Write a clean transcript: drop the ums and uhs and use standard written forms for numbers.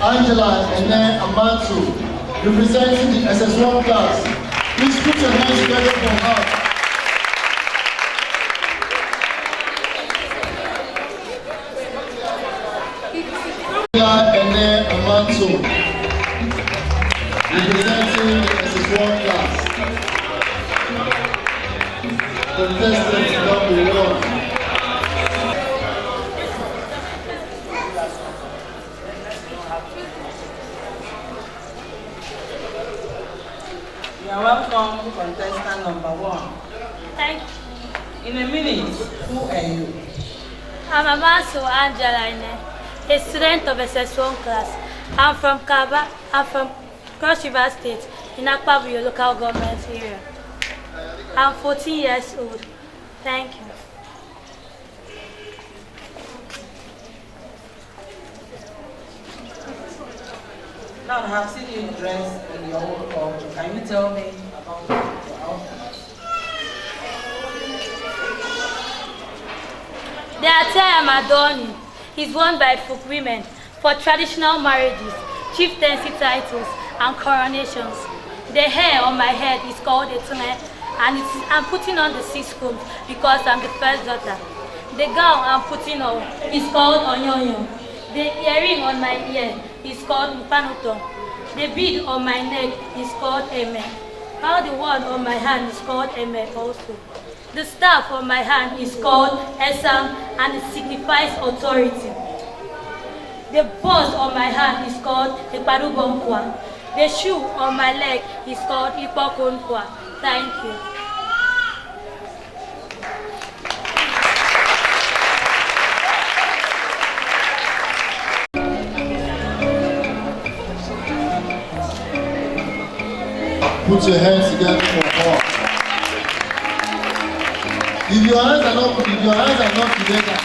Angela Ene Amatu, representing the SS1 class. Please put your hands together for her. Angela Ene Amatu, representing the SS1 class. Contestant number 1. You are welcome, contestant number 1. Thank you. In a minute, who are you? I'm Amaso Angela Ine, a student of SS1 class. I'm from Calabar. I'm from Cross River State in Akpabuyo local government area. I'm 14 years old. Thank you. Now I have seen you dressed in your own culture. Can you tell me about your outfit? The attire I'm adorning is worn by folk women for traditional marriages, chieftaincy titles, and coronations. The hair on my head is called a tune, and I'm putting on the 6 combs because I'm the first daughter. The gown I'm putting on is called onyonyo. The earring on my ear is called mpanuto. The bead on my neck is called eme. While the one on my hand is called eme also. The staff on my hand is called esam, and it signifies authority. The purse on my hand is called iparubonkwa. The shoe on my leg is called ipokonkwa. Thank you. Put your hands together for her. If your hands are not together,